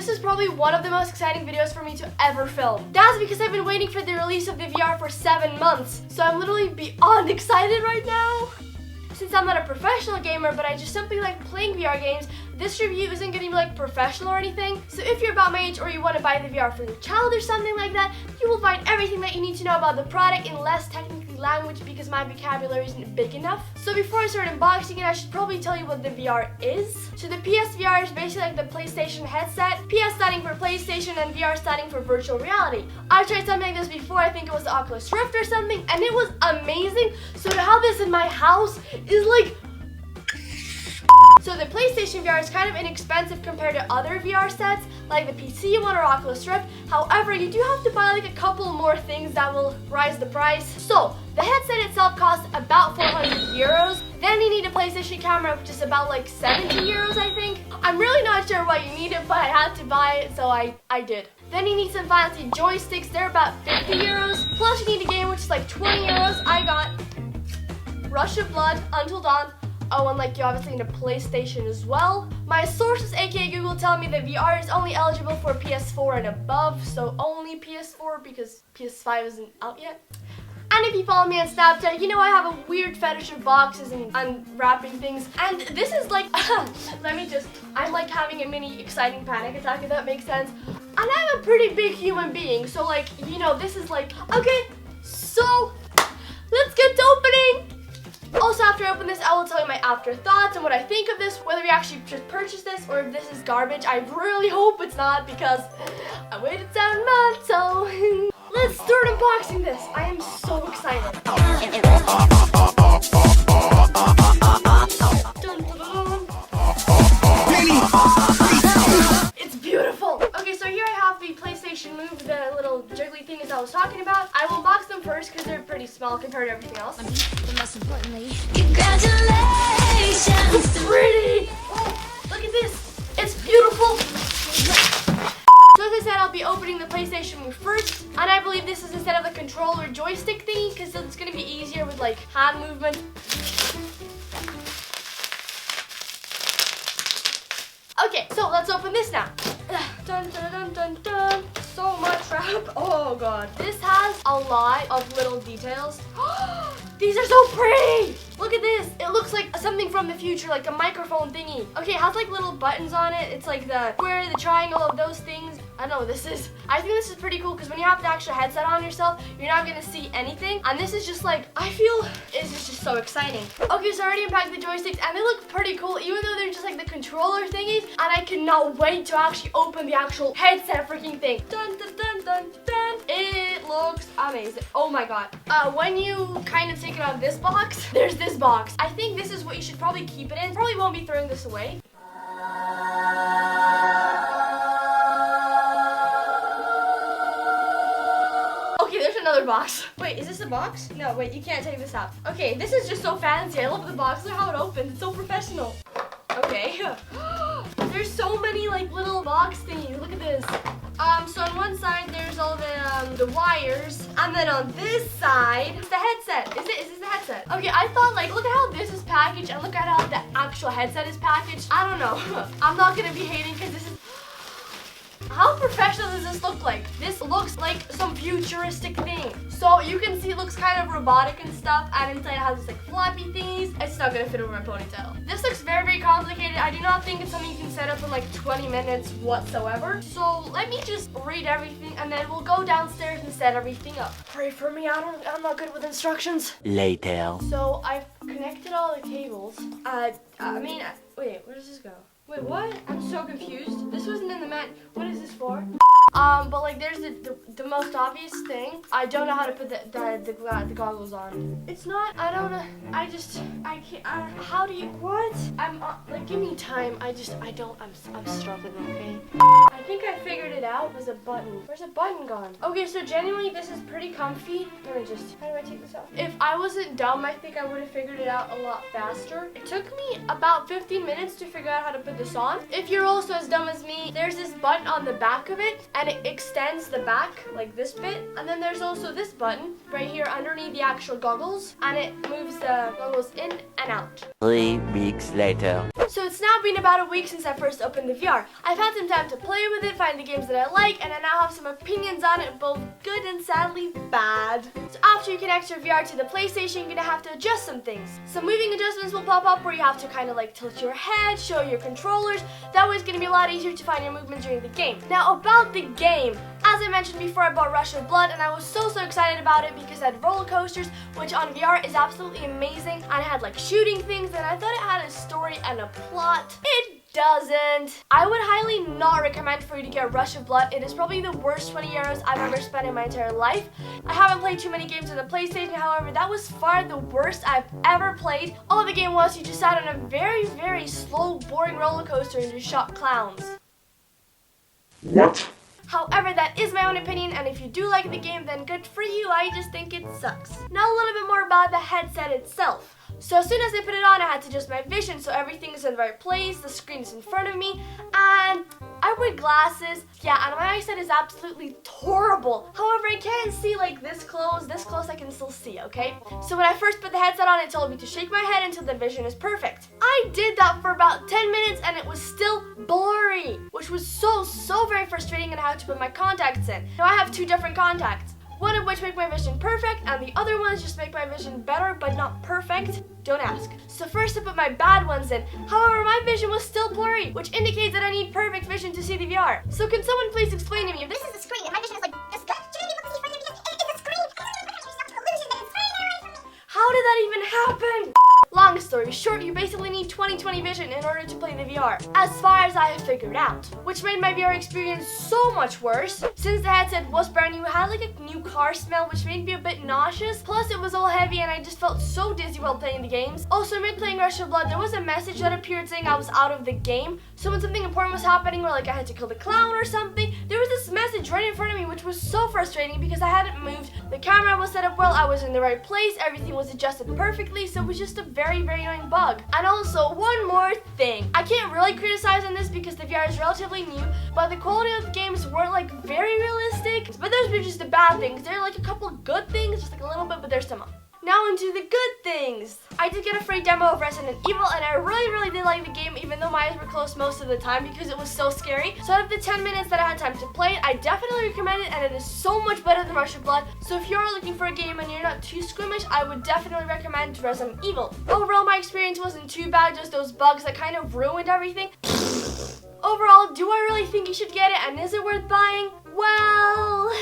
this is probably one of the most exciting videos for me to ever film. That's because I've been waiting for the release of the VR for 7 months. So I'm literally beyond excited right now. Since I'm not a professional gamer, but I just simply like playing VR games, this review isn't going to be like professional or anything. So if you're about my age or you want to buy the VR for your child or something like that, you will find everything that you need to know about the product in less technical language because my vocabulary isn't big enough. So before I start unboxing it, I should probably tell you what the VR is. So the PSVR is basically like the PlayStation headset. PS standing for PlayStation and VR standing for virtual reality. I tried something like this before, I think it was the Oculus Rift or something, and it was amazing. So to have this in my house is like... So the PlayStation VR is kind of inexpensive compared to other VR sets, like the PC one or Oculus Rift. However, you do have to buy like a couple more things that will rise the price. So the headset itself costs about 400 euros. Then you need a PlayStation camera, which is about like 70 euros, I think. I'm really not sure why you need it, but I had to buy it, so I did. Then you need some fancy joysticks. They're about 50 euros. Plus you need a game, which is like 20 euros. I got Rush of Blood, Until Dawn. Oh, and like you obviously need a PlayStation as well. My sources, aka Google, tell me that VR is only eligible for PS4 and above, so only PS4 because PS5 isn't out yet. And if you follow me on Snapchat, you know I have a weird fetish of boxes and unwrapping things. And this is like, I'm like having a mini exciting panic attack, if that makes sense. And I'm a pretty big human being, so like, you know, this is like, okay, so let's get to opening. Also, after I open this, I will tell you my afterthoughts and what I think of this, whether we actually just purchase this or if this is garbage. I really hope it's not because I waited 7 months, so let's start unboxing this. I am so excited. It's beautiful. Okay, so here I have the PlayStation Move, the little jiggly thing I was talking about. I will unbox them first because they're pretty small compared to everything else. Most importantly, congratulations! It's pretty! Oh, look at this! It's beautiful! So as I said, I'll be opening the PlayStation Move first, and I believe this is instead of the controller joystick thingy because it's going to be easier with like hand movement. Okay, so let's open this now. Dun, dun, dun, dun, dun. So much wrap. Oh god. This has a lot of little details. These are so pretty! Look at this. It looks like something from the future, like a microphone thingy. Okay, it has like little buttons on it. It's like the square, the triangle of those things. I don't know what this is. I think this is pretty cool because when you have the actual headset on yourself, you're not gonna see anything. And this is just like, I feel this is just so exciting. Okay, so I already unpacked the joysticks and they look pretty cool, even though they're just like the controller thingies. And I cannot wait to actually open the actual headset freaking thing. Dun, dun, dun, dun, dun. It looks amazing. Oh my god. When you kind of take it out of this box, there's this box. I think this is what you should probably keep it in. Probably won't be throwing this away. Okay, there's another box. Wait, is this a box? No, wait, you can't take this out. Okay, this is just so fancy. I love the box. Look how it opens. It's so professional. Okay. There's so many like little box thingies. Look at this. So on one side there's all the wires, and then on this side it's the headset. Is this the headset? Okay, I thought like look at how this is packaged and look at how the actual headset is packaged. I don't know. I'm not gonna be hating because this is. How professional does this look like? This looks like some futuristic thing. So you can see it looks kind of robotic and stuff, and inside it has this like floppy thingies. It's not gonna fit over my ponytail. This looks very, very complicated. I do not think it's something you can set up in like 20 minutes whatsoever. So let me just read everything and then we'll go downstairs and set everything up. Pray for me, I'm not good with instructions. Later. So I've connected all the cables. Wait, where does this go? Wait, what? I'm so confused. This wasn't in the mat. What is this for? But like there's the most obvious thing. I don't know how to put the goggles on. It's not, I don't know. I can't, how do you, what? Like give me time. I'm struggling, okay? I think I figured it out. out was a button. Where's a button gone? Okay, so genuinely this is pretty comfy. Let me just, how do I take this off? If I wasn't dumb, I think I would have figured it out a lot faster. It took me about 15 minutes to figure out how to put this on. If you're also as dumb as me, there's this button on the back of it and it extends the back like this bit. And then there's also this button right here underneath the actual goggles and it moves the goggles in and out. 3 weeks later. So it's now been about a week since I first opened the VR. I've had some time to play with it, find the games that I like, and I now have some opinions on it, both good and sadly bad. So after you connect your VR to the PlayStation, you're gonna have to adjust some things. Some moving adjustments will pop up where you have to kind of like tilt your head, show your controllers. That way it's gonna be a lot easier to find your movement during the game. Now about the game. As I mentioned before, I bought Rush of Blood and I was so excited about it because it had roller coasters, which on VR is absolutely amazing. And it had like shooting things and I thought it had a story and a plot. It doesn't. I would highly not recommend for you to get Rush of Blood. It is probably the worst 20 euros I've ever spent in my entire life. I haven't played too many games on the PlayStation, however, that was far the worst I've ever played. All the game was, you just sat on a very slow, boring roller coaster and just shot clowns. What? However, that is my own opinion, and if you do like the game, then good for you. I just think it sucks. Now a little bit more about the headset itself. So as soon as I put it on, I had to adjust my vision so everything is in the right place, the screen is in front of me, and I wear glasses. Yeah, and my eyesight is absolutely horrible. However, I can't see like this close I can still see, okay? So when I first put the headset on, it told me to shake my head until the vision is perfect. I did that for about 10 minutes and it was still blurry, which was so very frustrating, and I had to put my contacts in. Now I have two different contacts. One of which make my vision perfect, and the other ones just make my vision better, but not perfect. Don't ask. So first I put my bad ones in. However, my vision was still blurry, which indicates that I need perfect vision to see the VR. So can someone please explain to me if this is the screen and my vision is like this good? Should I be able to see from the vision? It's the screen. How did that even happen? Long story short, you basically need 20/20 vision in order to play the VR, as far as I have figured out, which made my VR experience so much worse. Since the headset was brand new, it had like a new car smell, which made me a bit nauseous. Plus, it was all heavy and I just felt so dizzy while playing the games. Also, mid playing Rush of Blood, there was a message that appeared saying I was out of the game. So when something important was happening, where like I had to kill the clown or something, there was this message right in front of me, which was so frustrating because I hadn't moved. The camera was set up well, I was in the right place, everything was adjusted perfectly, so it was just a very annoying bug. And also, one more thing. I can't really criticize on this because the VR is relatively new, but the quality of the games weren't like very realistic. But those were just the bad things. There are like a couple good things, just like a little bit, but there's some. Now into the good things. I did get a free demo of Resident Evil and I really did like the game, even though my eyes were closed most of the time because it was so scary. So out of the 10 minutes that I had time to play it, I definitely recommend it, and it is so much better than Rush of Blood. So if you're looking for a game and you're not too squeamish, I would definitely recommend Resident Evil. Overall, my experience wasn't too bad, just those bugs that kind of ruined everything. Overall, do I really think you should get it, and is it worth buying? Well,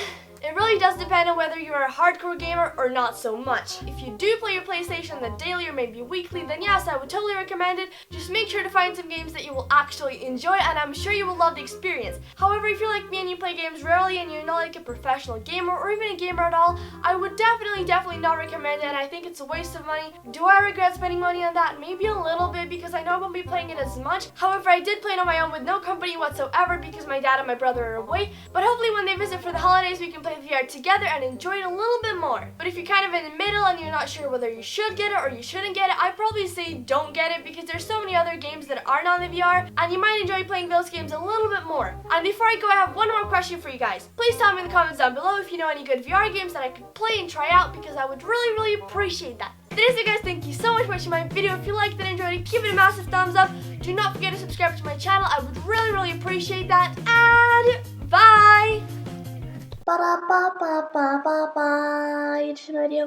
it really does depend on whether you're a hardcore gamer or not so much. If you do play your PlayStation on the daily or maybe weekly, then yes, I would totally recommend it. Just make sure to find some games that you will actually enjoy, and I'm sure you will love the experience. However, if you're like me and you play games rarely and you're not like a professional gamer or even a gamer at all, I would definitely not recommend it, and I think it's a waste of money. Do I regret spending money on that? Maybe a little bit, because I know I won't be playing it as much. However, I did play it on my own with no company whatsoever because my dad and my brother are away. But hopefully when they visit for the holidays, we can play the VR together and enjoy it a little bit more. But if you're kind of in the middle and you're not sure whether you should get it or you shouldn't get it, I'd probably say don't get it because there's so many other games that aren't on the VR and you might enjoy playing those games a little bit more. And before I go, I have one more question for you guys. Please tell me in the comments down below if you know any good VR games that I could play and try out, because I would really appreciate that. That is it, guys. Thank you so much for watching my video. If you liked and enjoyed it, give it a massive thumbs up. Do not forget to subscribe to my channel. I would really appreciate that. And bye! Ba-da-ba-ba-ba-ba-ba. You just video.